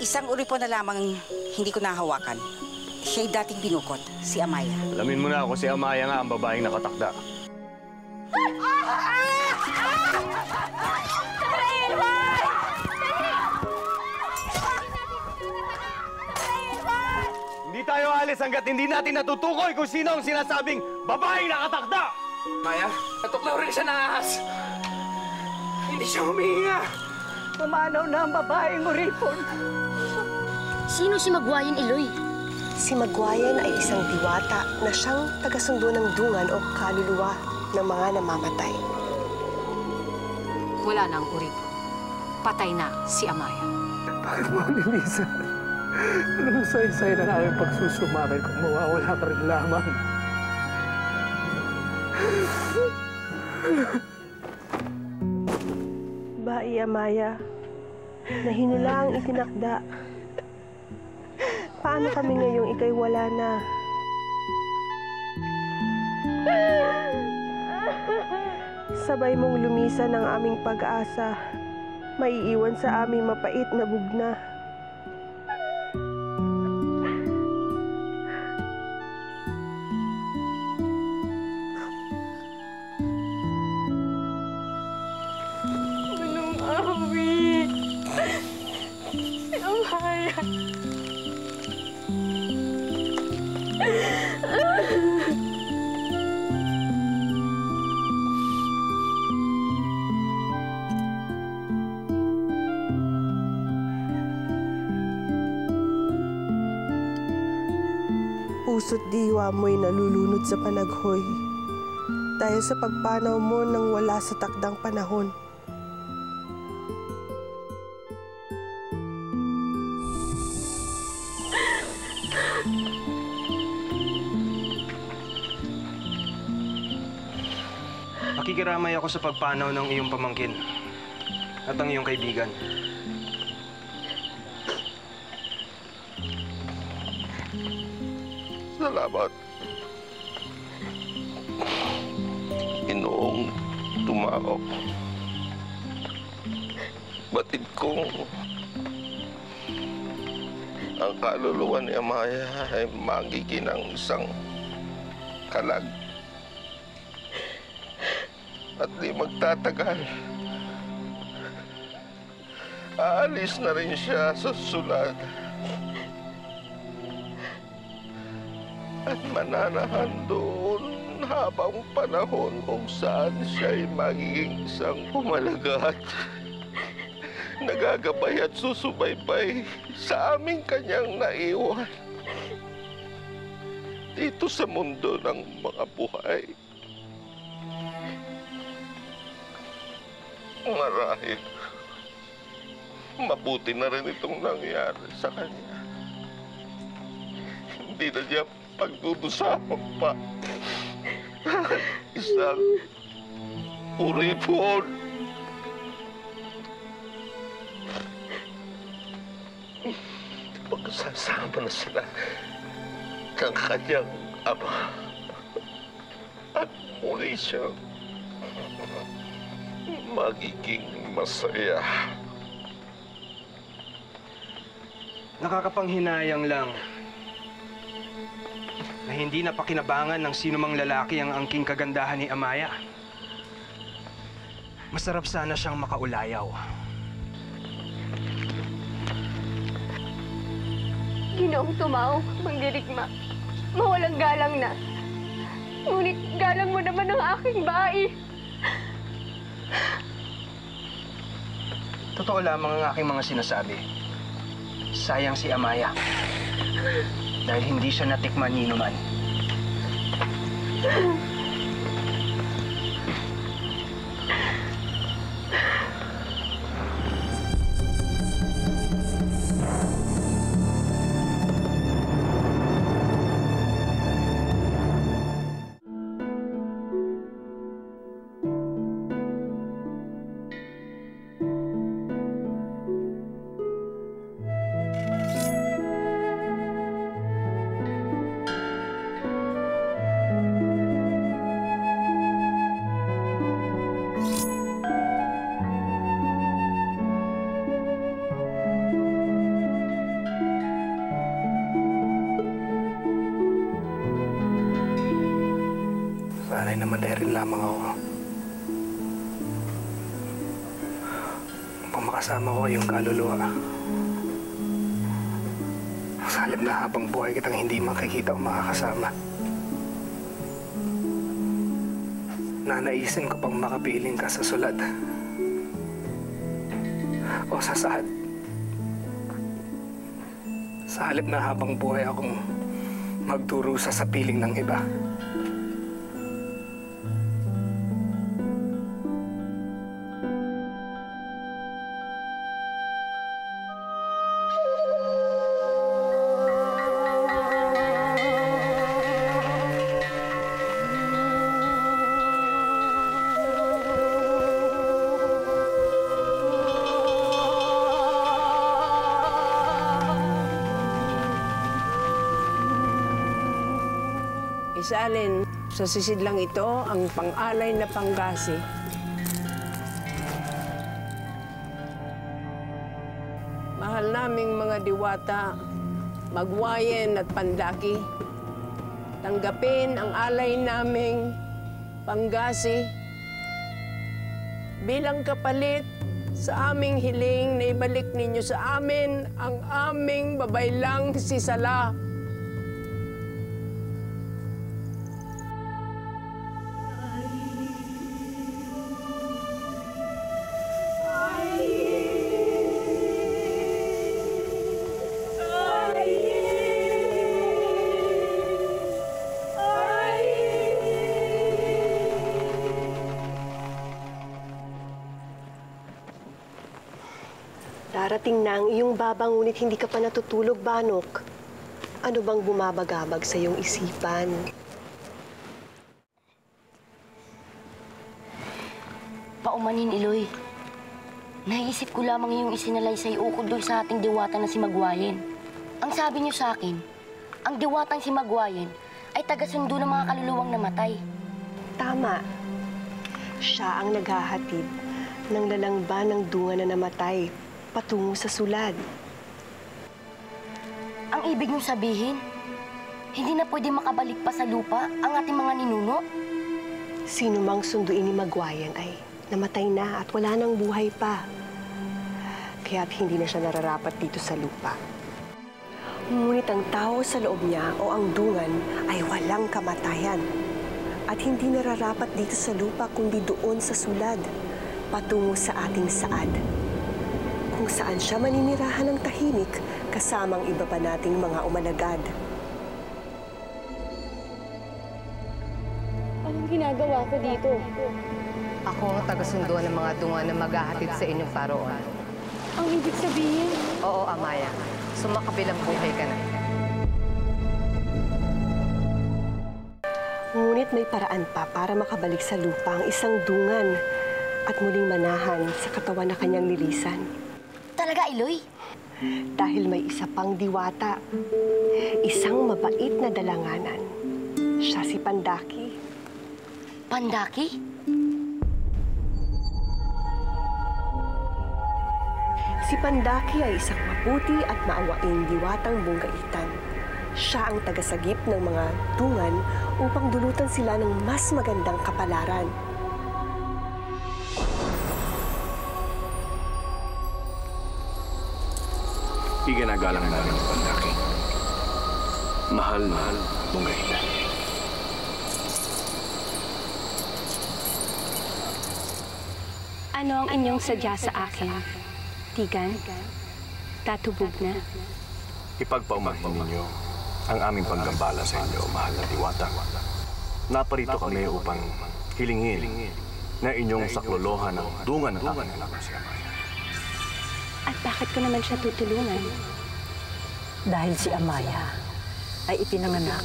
Isang uripon na lamang hindi ko nahawakan. Siya'y dating binukod, si Amaya. Alamin mo na ako, si Amaya nga ang babaeng nakatakda. Hindi tayo alis hanggat hindi natin natutukoy kung sino ang sinasabing babaeng nakatakda! Maya, natuklaw rin siya ng ahas. Hindi siya humihinga. Pumanaw na ang babaeng uripon. Sino si Magwayan Iloy? Si Magwayan ay isang diwata na siyang tagasundo ng dungan o kaluluwa ng mga namamatay. Wala na ang uripon. Patay na si Amaya. Bakit mo nilisan? Anong say-say ng aming pagsusumabay kung mawawala ka rin lamang? Bai Amaya, na hinulaang itinakda. Paano kami ngayong ika'y wala na? Sabay mong lumisan ang aming pag-asa, maiiwan sa aming mapait na bugna. Manong Awi! Si Amaya! Puso't diwa mo'y nalulunod sa panaghoy dahil sa pagpanaw mo nang wala sa takdang panahon. Makikiramay ako sa pagpanaw ng iyong pamangkin at ang iyong kaibigan. Salamat. Inoong tumao. Batid kong ang kaluluwa ni Amaya ay magiging ng isang kalag. At di magtatagal. Aalis na rin siya sa sulat. At mananahan doon habang panahon kung saan siya'y magiging isang pumalagat, nagagabay at susubaybay sa aming kanyang naiwan dito sa mundo ng mga buhay. Marahil, mabuti na rin itong nangyari sa kanya. Hindi na niya pagdudusahan pa. Isang uripon. Pagkasasama na sila ng kanyang ama at muli siyang magiging masaya. Nakakapanghinayang lang na hindi napakinabangan ng sinumang lalaki ang angking kagandahan ni Amaya. Masarap sana siyang makaulayaw. Ginoong Tumao, Mangdirigma, mawalang galang na. Ngunit galang mo naman ang aking bai. Totoo lamang ang aking mga sinasabi. Sayang si Amaya. Dahil hindi siya natikman ni Numan. namatay rin lamang ako. Upang makasama ko yung kaluluwa. Sa halip na habang buhay kitang hindi makikita o makakasama. Nanaisin ko pang makapiling ka sa sulad o sa sahad. Sa halip na habang buhay akong magdurusa sa piling ng iba. Isalin sa sisidlang ito ang pang-alay na panggasi. Mahal naming mga diwata, magwayen at pandaki, tanggapin ang alay naming panggasi bilang kapalit sa aming hiling na ibalik ninyo sa amin ang aming babaylang si Sala. Darating na ang iyong babang ngunit hindi ka pa natutulog, Banok. Ano bang bumabagabag sa iyong isipan? Paumanin, Iloy. Naisip ko lamang yung isinalaysay ukod doon sa ating diwata na si Magwayen. Ang sabi niyo sa akin, ang diwatang si Magwayen ay taga-sundo ng mga kaluluwang namatay. Tama. Siya ang naghahatid ng lalangba ng dunga na namatay patungo sa sulad. Ang ibig niyong sabihin, hindi na pwede makabalik pa sa lupa ang ating mga ninuno? Sino mang sunduin ni Magwayen ay namatay na at wala nang buhay pa. Kaya't hindi na siya nararapat dito sa lupa. Ngunit ang tao sa loob niya o ang dungan ay walang kamatayan. At hindi nararapat dito sa lupa kundi doon sa sulad, patungo sa ating saad. Kung saan siya maninirahan ng tahimik kasamang iba pa nating mga umalagad. Anong ginagawa ko dito? Ako ang taga-sunduan ng mga dunga na maghahatid sa inyong paroon. Ang ibig sabihin? Oo, Amaya. Sumakabilang buhay ka na. Ngunit may paraan pa para makabalik sa lupa ang isang dungan at muling manahan sa katawan na kanyang nilisan. Talaga, Iloy? Dahil may isa pang diwata, isang mabait na dalanganan. Siya si Pandaki. Pandaki? Si Pandaki ay isang mabuti at maawaing diwatang bunggaitan. Siya ang tagasagip ng mga dungan upang dulutan sila ng mas magandang kapalaran. Iginagalang namin ang Pandaki. Mahal na bunggaitan. Ano ang inyong sadya sa akin? Tigan? Tatubog na? Ipagpaumanhin ninyo ang aming paggambala sa inyo, mahal na diwata. Naparito kami upang hilingin na inyong saklolohan ang dungan ng aking anak si Amaya. At bakit ko naman siya tutulungan? Dahil si Amaya ay ipinanganak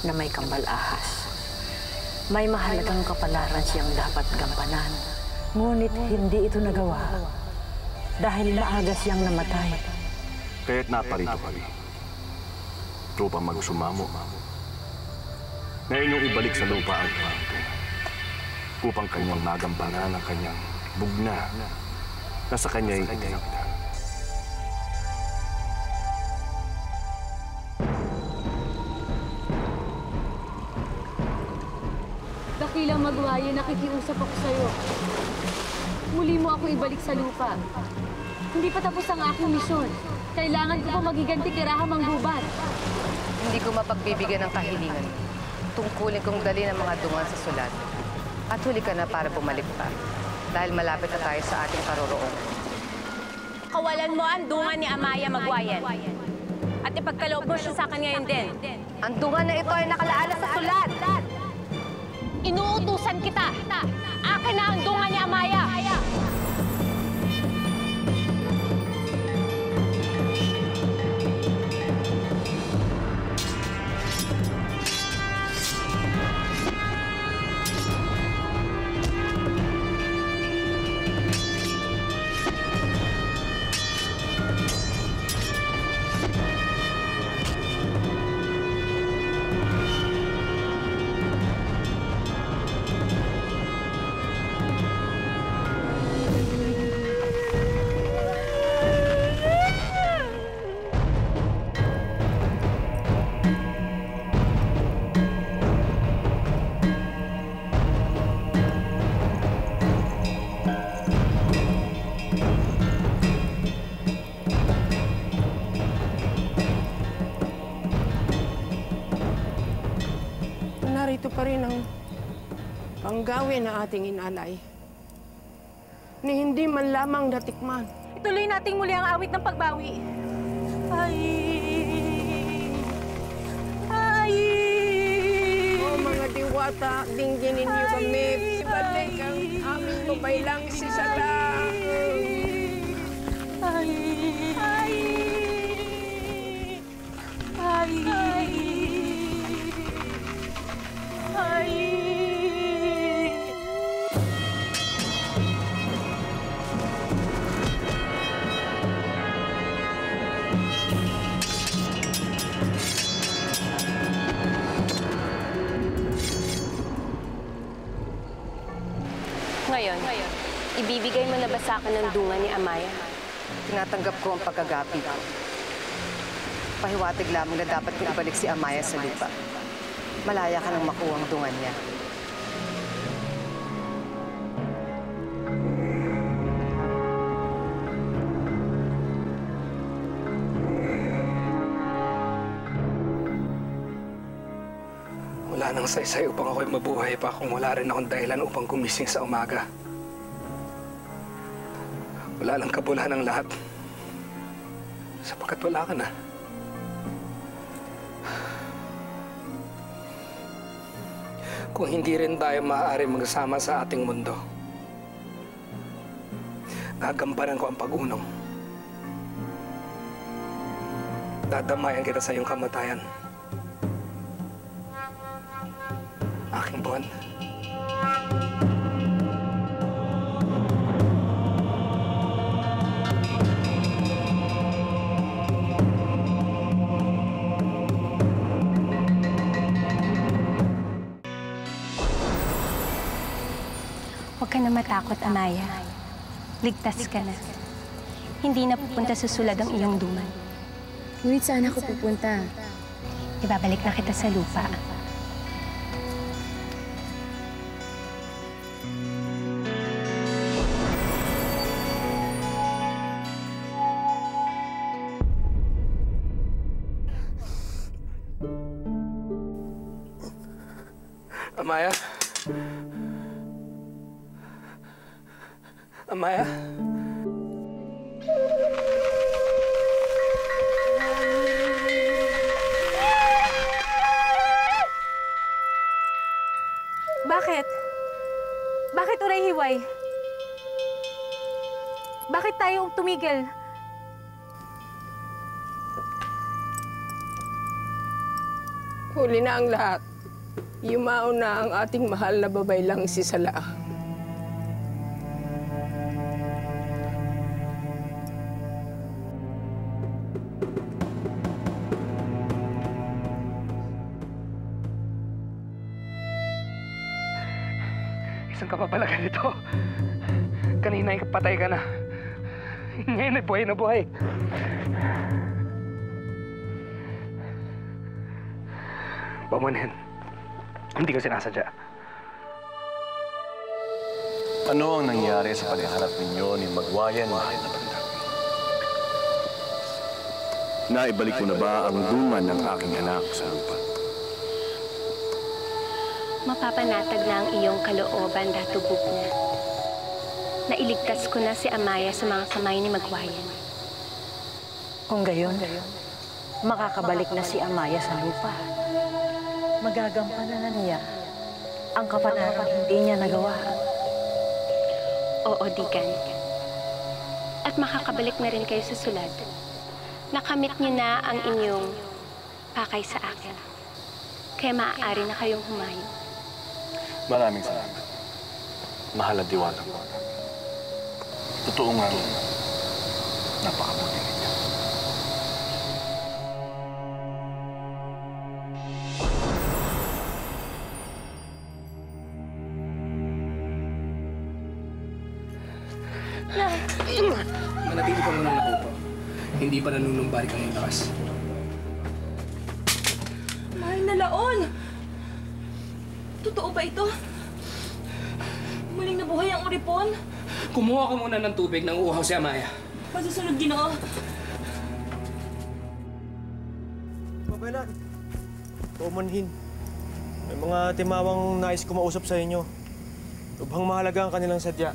na may kambal ahas. May mahalagang kapalaran siyang dapat gampanan. Ngunit hindi ito nagawa dahil maaga siyang namatay. Kaya't naparito kami upang magsumamo na inyong ibalik sa lupa ang kwanto upang kanyang magampanan ang kanyang bugna na sa kanya'y itinakda. Dakilang Magwayan, nakikiusap ako sa'yo. Muli mo ako ibalik sa lupa. Hindi pa tapos ang aking misyon. Kailangan ko pa magiganti kay Raha Manggubat. Hindi ko mapagbibigyan ng kahilingan. Tungkulin kong dali ng mga dungan sa sulat. At huli ka na para bumalik pa. Dahil malapit na tayo sa ating karoroon. Kawalan mo ang dungan ni Amaya Magwayan. At ipagkaloob mo siya sa akin ngayon din. Ang dungan na ito ay nakalaala sa sulat. Inuutusan kita. Akin na ang dungan ni Amaya. Narito pa rin ang panggawin na ating inalay. Ni hindi man lamang natikman. Ituloy nating muli ang awit ng pagbawi. O mga diwata, dingginin niyo kami. Ibalik ang aming babaylang si Sala. Ngayon, ibibigay mo na ba sa akin ang dungan ni Amaya? Tinatanggap ko ang pagkagapi ko. Pahiwatig lamang na dapat ko ibalik si Amaya sa lupa. Malaya ka nang makuha ang dungan niya. Wala nang saysay upang ako'y mabuhay pa kung wala rin akong dahilan upang gumising sa umaga. Wala lang kabulahan ng lahat. Sapagkat wala ka na. Kung hindi rin tayo maaari magsama sa ating mundo, gagampanan ko ang pag-unong. Dadamayan kita sa iyong kamatayan. Aking buwan. Huwag ka na matakot, Amaya. Ligtas ka na. Hindi na pupunta sa sulad ang iyong dungan. Ngunit saan ako pupunta? Ibabalik na kita sa lupa. Amaya? Amaya? Bakit? Bakit uray hiway? Bakit tayo tumigil? Huli na ang lahat. Yumao na ang ating mahal na babaylang si Sala. Isang ka pa pala ganito. Kanina ay patay ka na. Ngayon ay buhay na buhay. Pamunin. Hindi ko sinasadya. Ano ang nangyari sa paghahanap ninyo ni Magwayan, mahal na banda? Naibalik mo na ba ang dungan ng aking anak sa lupa? Mapapanatag na ang iyong kalooban, Datubog na. Nailigtas ko na si Amaya sa mga kamay ni Magwayan. Kung gayon, makakabalik na si Amaya sa lupa. Magagampanan na niya ang kapanarang hindi niya nagawa. Oo, Digan. At makakabalik na rin kayo sa sulad. Nakamit niyo na ang inyong pakay sa akin. Kaya maaari na kayong humayo. Maraming salamat. Mahal at diwata ko. Totoo nga, napakabuti ninyo. Manatili ka muna nakupo. Hindi pa nanunumbalik ang iyong lakas. Mahal na Laon! Totoo ba ito? Muling nabuhay ang uripon? Kumuha ka muna ng tubig nang uuhaw si Amaya. Masusunod, Ginoo. Mabalan. Paumanhin. May mga timawang nais kumausap sa inyo. Lubhang mahalaga ang kanilang sadya.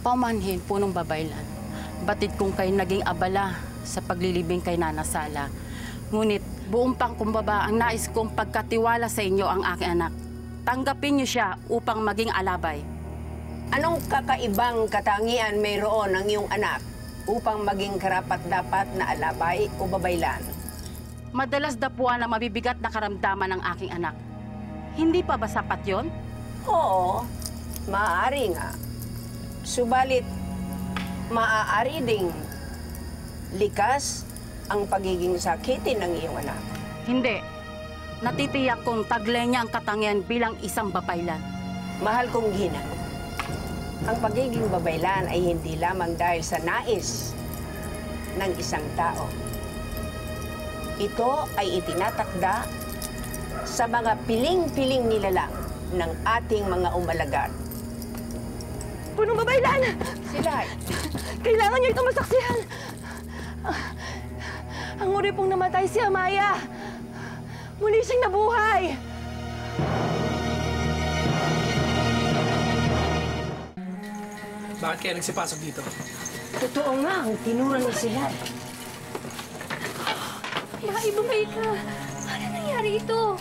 Paumanhin, punong babaylan. Batid kong kayo naging abala sa paglilibing kay Nana Sala. Ngunit buong pangkumbaba ang nais kong pagkatiwala sa inyo ang aking anak. Tanggapin niyo siya upang maging alabay. Anong kakaibang katangian mayroon ng iyong anak upang maging karapat-dapat na alabay o babaylan? Madalas dapuan ang mabibigat na karamdaman ng aking anak. Hindi pa ba sapat yon? Oo, maaari nga. Subalit, maaari ding likas ang pagiging sakitin ng iyong anak. Hindi. Natitiyak kong taglay niya ang katangian bilang isang babaylan. Mahal kong Gina, ang pagiging babaylan ay hindi lamang dahil sa nais ng isang tao. Ito ay itinatakda sa mga piling-piling nilalang ng ating mga umalagad. Punong babaylan! Sila. Kailangan niyo itong masaksihan! Ang uripong namatay si Amaya! Muli siyang nabuhay! Bakit kaya nagsipasok dito? Totoo nga, ang tinura niya sila. Maibabay ka. Paano nangyari ito?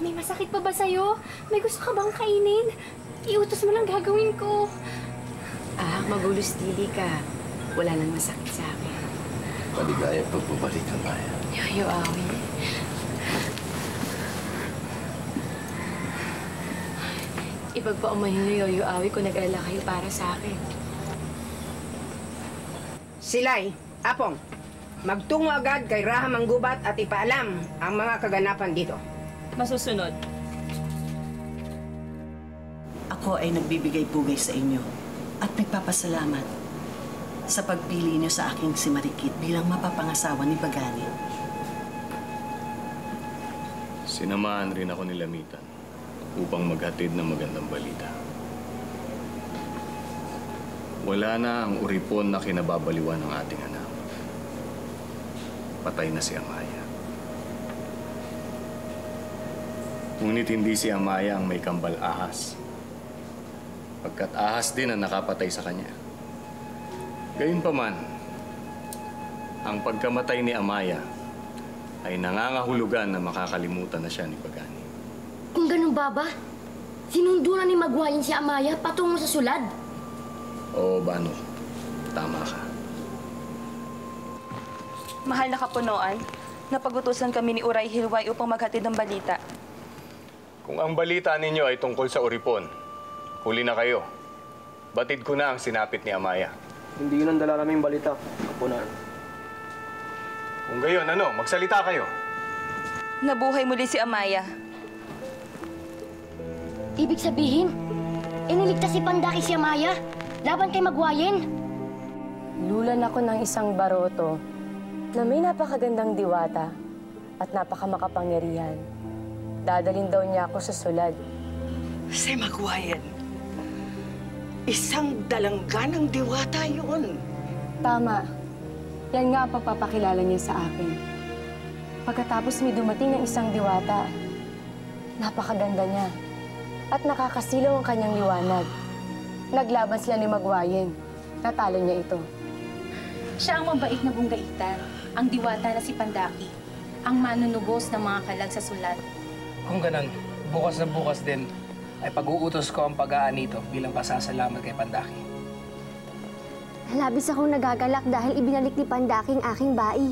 May masakit pa ba sa'yo? May gusto ka bang kainin? Iutos mo lang gagawin ko. Magulustili ka. Wala nang masakit sa akin. Maligaya pagbabalik ang Maya. Yoyo Awi. Ipagpaumahin niyo, Yoyo Awi, kung nag-alala kayo para sa akin. Silay, Apong, magtungo agad kay Raha Manggubat at ipaalam ang mga kaganapan dito. Masusunod. Ako ay nagbibigay pugay sa inyo at nagpapasalamat sa pagpili niyo sa aking si Marikit bilang mapapangasawa ni Bagani. Sinamahan rin ako ni Lamitan upang maghatid ng magandang balita. Wala na ang uripon na kinababaliwan ng ating anak. Patay na si Amaya. Ngunit hindi si Amaya ang may kambal ahas. Pagkat ahas din ang nakapatay sa kanya. Gayunpaman, ang pagkamatay ni Amaya ay nangangahulugan na makakalimutan na siya ni Bagani. Kung ganun ba? Sinundo na ni Magwayan si Amaya patungo sa sulad. Oo, Bano. Tama ka. Mahal na kapunuan, napagutusan kami ni Uray Hilway upang maghatid ng balita. Kung ang balita ninyo ay tungkol sa uripon, huli na kayo. Batid ko na ang sinapit ni Amaya. Hindi yun ang dala naming balita, kapunan. Kung gayon, magsalita kayo. Nabuhay muli si Amaya. Ibig sabihin, iniligtas si Pandaki si Amaya laban kay Magwayan. Lulan ako ng isang baroto na may napakagandang diwata at napakamakapangyarihan. Dadalhin daw niya ako sa sulad. Si Magwayan, isang dalangganang diwata yun. Tama. Yan nga ang pagpapakilala niya sa akin. Pagkatapos may dumating ng isang diwata, napakaganda niya. At nakakasilaw ang kanyang liwanag. Naglaban sila ni Magwayan. Natalo niya ito. Siya ang mabait na bunggaitan, ang diwata na si Pandaki, ang manunubos ng mga kalag sa sulat. Kung ganun, bukas na bukas din ay pag-uutos ko ang pag-aan nito bilang pasasalamat kay Pandaki. Labis akong nagagalak dahil ibinalik ni Pandaki ang aking bai.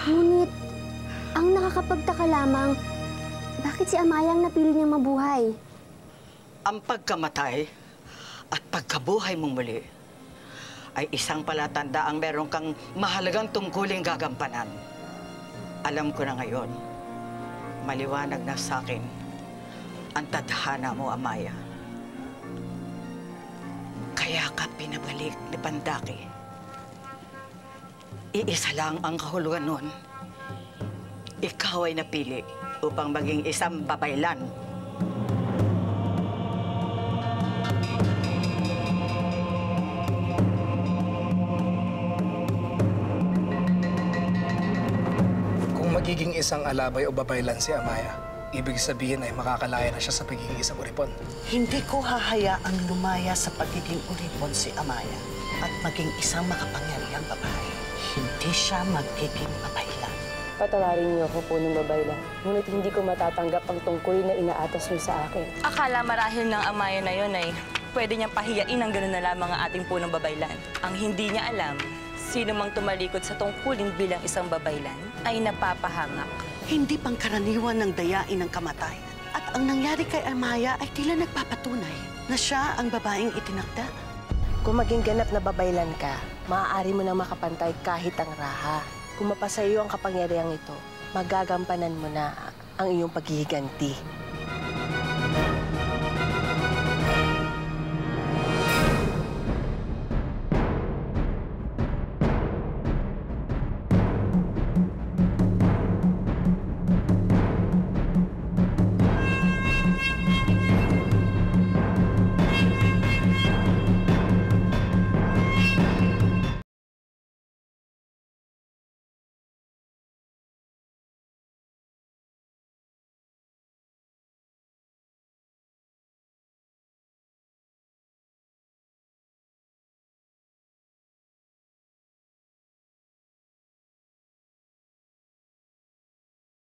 Ngunit, ang nakakapagtaka lamang, bakit si Amaya ang napili niyang mabuhay? Ang pagkamatay at pagkabuhay mong muli ay isang palatandaang meron kang mahalagang tungkuling gagampanan. Alam ko na ngayon, maliwanag na sa akin ang tadhana mo, Amaya. Kaya ka pinabalik ni Pandaki. Iisa lang ang kahulugan nun. Ikaw ay napili upang maging isang babaylan. Magiging isang alabay o babaylan si Amaya, ibig sabihin ay makakalaya na siya sa pagiging isang uripon. Hindi ko hahayaang lumaya sa pagiging uripon si Amaya at maging isang makapangyarihang babae. Hindi siya magiging babaylan. Patawarin niyo ako po ng babaylan. Ngunit hindi ko matatanggap ang tungkol na inaatas niyo sa akin. Akala marahil ng Amaya na yon ay pwede niyang pahiyain ng gano'n na lamang ang ating punong babaylan. Ang hindi niya alam, sino mang tumalikod sa tungkulin bilang isang babaylan ay napapahangak. Hindi pangkaraniwan ng dayain ng kamatayan. At ang nangyari kay Amaya ay tila nagpapatunay na siya ang babaeng itinakda. Kung maging ganap na babaylan ka, maaari mo nang makapantay kahit ang raha. Kung mapasa iyo ang kapangyarihang ito, magagampanan mo na ang iyong paghihiganti.